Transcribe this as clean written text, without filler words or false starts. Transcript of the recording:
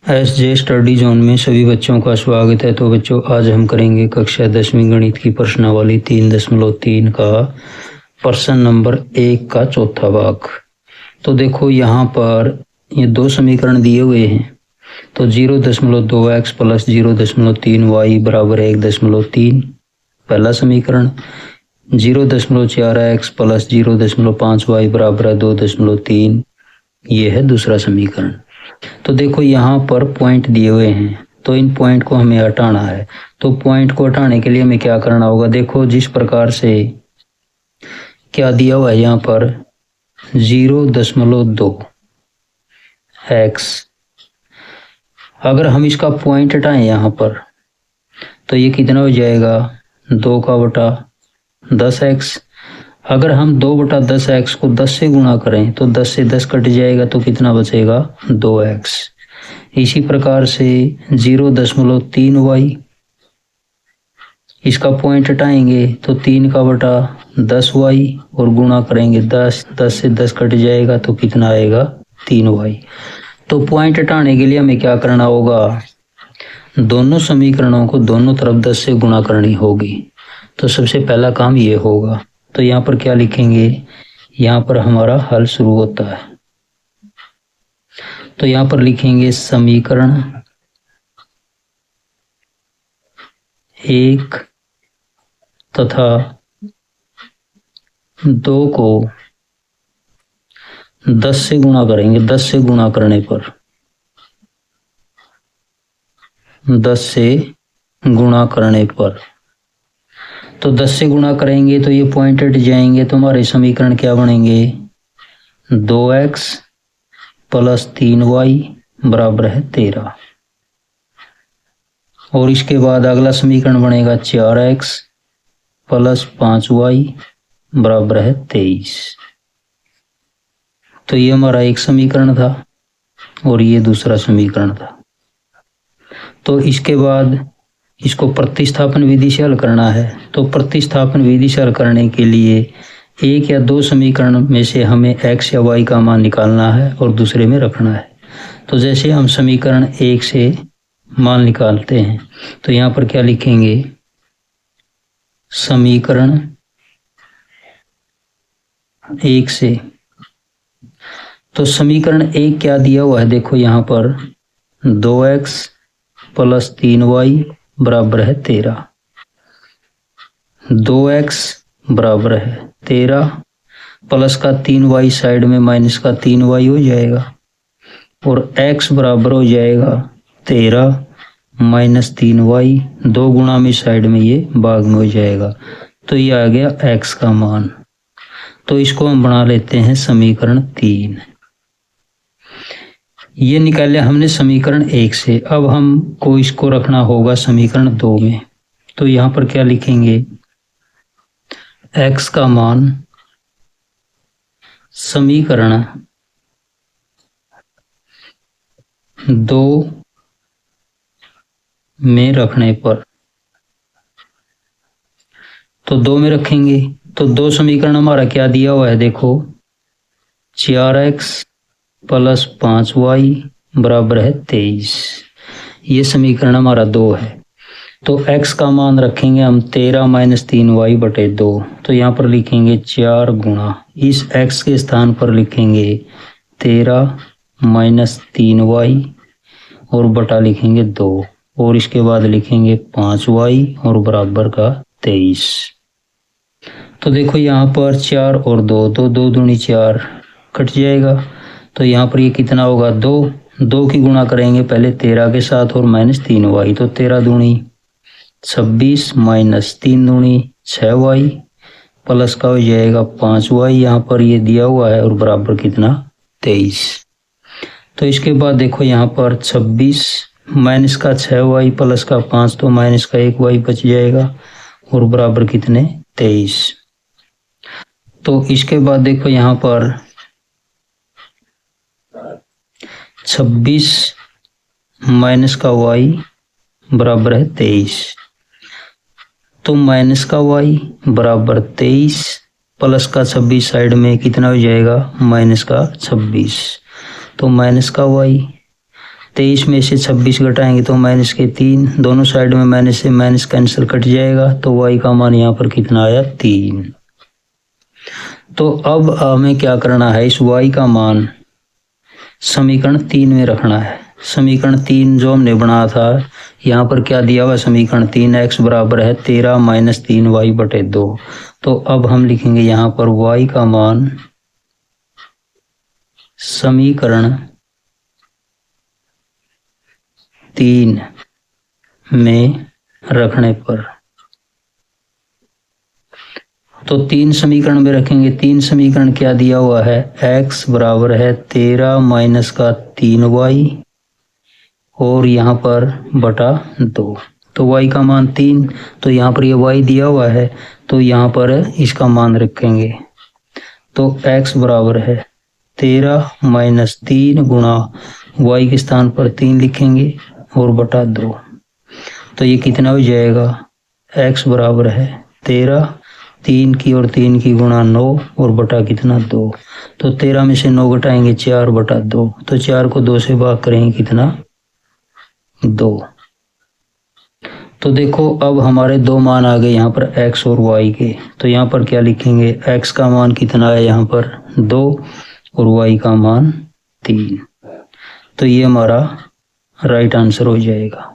SJ study zone में सभी बच्चों का स्वागत है। तो बच्चों, आज हम करेंगे कक्षा 10वीं गणित की प्रश्नावली 3.3 का प्रश्न नंबर 1 का चौथा भाग। तो देखो यहाँ पर ये दो समीकरण दिए हुए हैं। तो 0.2x प्लस 0.3y बराबर 1.3 पहला समीकरण, 0.4x प्लस 0.5y बराबर 2.3 ये है दूसरा समीकरण। तो देखो यहाँ पर पॉइंट दिए हुए हैं, तो इन पॉइंट को हमें हटाना है। तो पॉइंट को हटाने के लिए हमें क्या करना होगा, देखो जिस प्रकार से क्या दिया हुआ है यहाँ पर 0.2x, अगर हम इसका पॉइंट हटाएं यहाँ पर तो ये कितना हो जाएगा 2/10x। अगर हम 2/10x को 10 से गुणा करें तो 10 से 10 कट जाएगा तो कितना बचेगा 2x। इसी प्रकार से 0.3y, इसका पॉइंट हटाएंगे तो 3/10y और गुणा करेंगे 10 से 10 कट जाएगा तो कितना आएगा 3y। तो पॉइंट हटाने के लिए हमें क्या करना होगा, दोनों समीकरणों को दोनों तरफ 10 से गुणा करनी होगी। तो सबसे पहला काम ये होगा। तो यहाँ पर क्या लिखेंगे, यहाँ पर हमारा हल शुरू होता है। तो यहाँ पर लिखेंगे समीकरण 1 तथा 2 को 10 से गुणा करेंगे। 10 से गुणा करने पर 10 से गुणा करने पर तो 10 से गुणा करेंगे तो ये पॉइंट हट जाएंगे तो हमारे समीकरण क्या बनेंगे 2x प्लस 3y बराबर है 13। और इसके बाद अगला समीकरण बनेगा 4x प्लस 5y बराबर है 23। तो ये हमारा एक समीकरण था और ये दूसरा समीकरण था। तो इसके बाद इसको प्रतिस्थापन विधि से हल करना है। तो प्रतिस्थापन विधि से हल करने के लिए एक या दो समीकरण में से हमें x या y का मान निकालना है और दूसरे में रखना है। तो जैसे हम समीकरण 1 से मान निकालते हैं तो यहाँ पर क्या लिखेंगे, समीकरण 1 से। तो समीकरण 1 क्या दिया हुआ है, देखो यहाँ पर 2x प्लस 3y बराबर है 13। 2x बराबर है 13 प्लस का 3y साइड में माइनस का 3y हो जाएगा और x बराबर हो जाएगा 13 माइनस 3y, 2 गुणा में साइड में ये भाग में हो जाएगा। तो ये आ गया x का मान। तो इसको हम बना लेते हैं समीकरण 3। ये निकाले हमने समीकरण 1 से। अब हमको इसको रखना होगा समीकरण 2 में। तो यहाँ पर क्या लिखेंगे, x का मान समीकरण 2 में रखने पर, तो 2 में रखेंगे तो दो समीकरण हमारा क्या दिया हुआ है, देखो 4x प्लस 5y बराबर है 23। ये समीकरण हमारा 2 है। तो x का मान रखेंगे हम 13 माइनस 3y बटे 2। तो यहाँ पर लिखेंगे 4 गुणा, इस x के स्थान पर लिखेंगे 13 माइनस 3y और बटा लिखेंगे 2 और इसके बाद लिखेंगे 5y और बराबर का 23। तो देखो यहाँ पर 4 और 2, तो 2 दूनी 4 कट जाएगा। तो यहाँ पर ये कितना होगा 2 की गुणा करेंगे पहले 13 के साथ और माइनस 3y। तो 13 दूनी 26 माइनस 3 दूनी 6y प्लस का हो जाएगा 5y, यहाँ पर ये दिया हुआ है और बराबर कितना 23। तो इसके बाद देखो यहाँ पर 26 माइनस का 6y प्लस का 5 तो माइनस का 1y बच जाएगा और बराबर कितने 23। तो इसके बाद देखो यहाँ पर 26 माइनस का y बराबर है 23। तो माइनस का y बराबर 23 प्लस का 26 साइड में कितना हो जाएगा माइनस का 26। तो माइनस का y 23 में से 26 घटाएंगे तो माइनस के 3, दोनों साइड में माइनस से माइनस कैंसिल कट जाएगा, तो y का मान यहाँ पर कितना आया 3। तो अब हमें क्या करना है, इस y का मान समीकरण 3 में रखना है। समीकरण 3 जो हमने बनाया था, यहाँ पर क्या दिया हुआ समीकरण 3, x बराबर है 13 माइनस 3y बटे 2। तो अब हम लिखेंगे यहाँ पर y का मान समीकरण 3 में रखने पर, तो 3 समीकरण में रखेंगे। 3 समीकरण क्या दिया हुआ है, x बराबर है 13 माइनस का 3y और यहाँ पर बटा 2। तो y का मान 3, तो यहाँ पर ये y दिया हुआ है, तो यहाँ पर इसका मान रखेंगे। तो x बराबर है 13 माइनस 3 गुणा y के स्थान पर 3 लिखेंगे और बटा 2। तो ये कितना हो जाएगा, x बराबर है 13, 3 की और 3 की गुणा 9 और बटा कितना 2। तो 13 में से 9 घटाएंगे 4 बटा 2, तो 4 को 2 से भाग करेंगे कितना 2। तो देखो अब हमारे दो मान आ गए यहाँ पर x और y के। तो यहाँ पर क्या लिखेंगे, x का मान कितना है यहाँ पर 2 और y का मान 3। तो ये हमारा राइट आंसर हो जाएगा।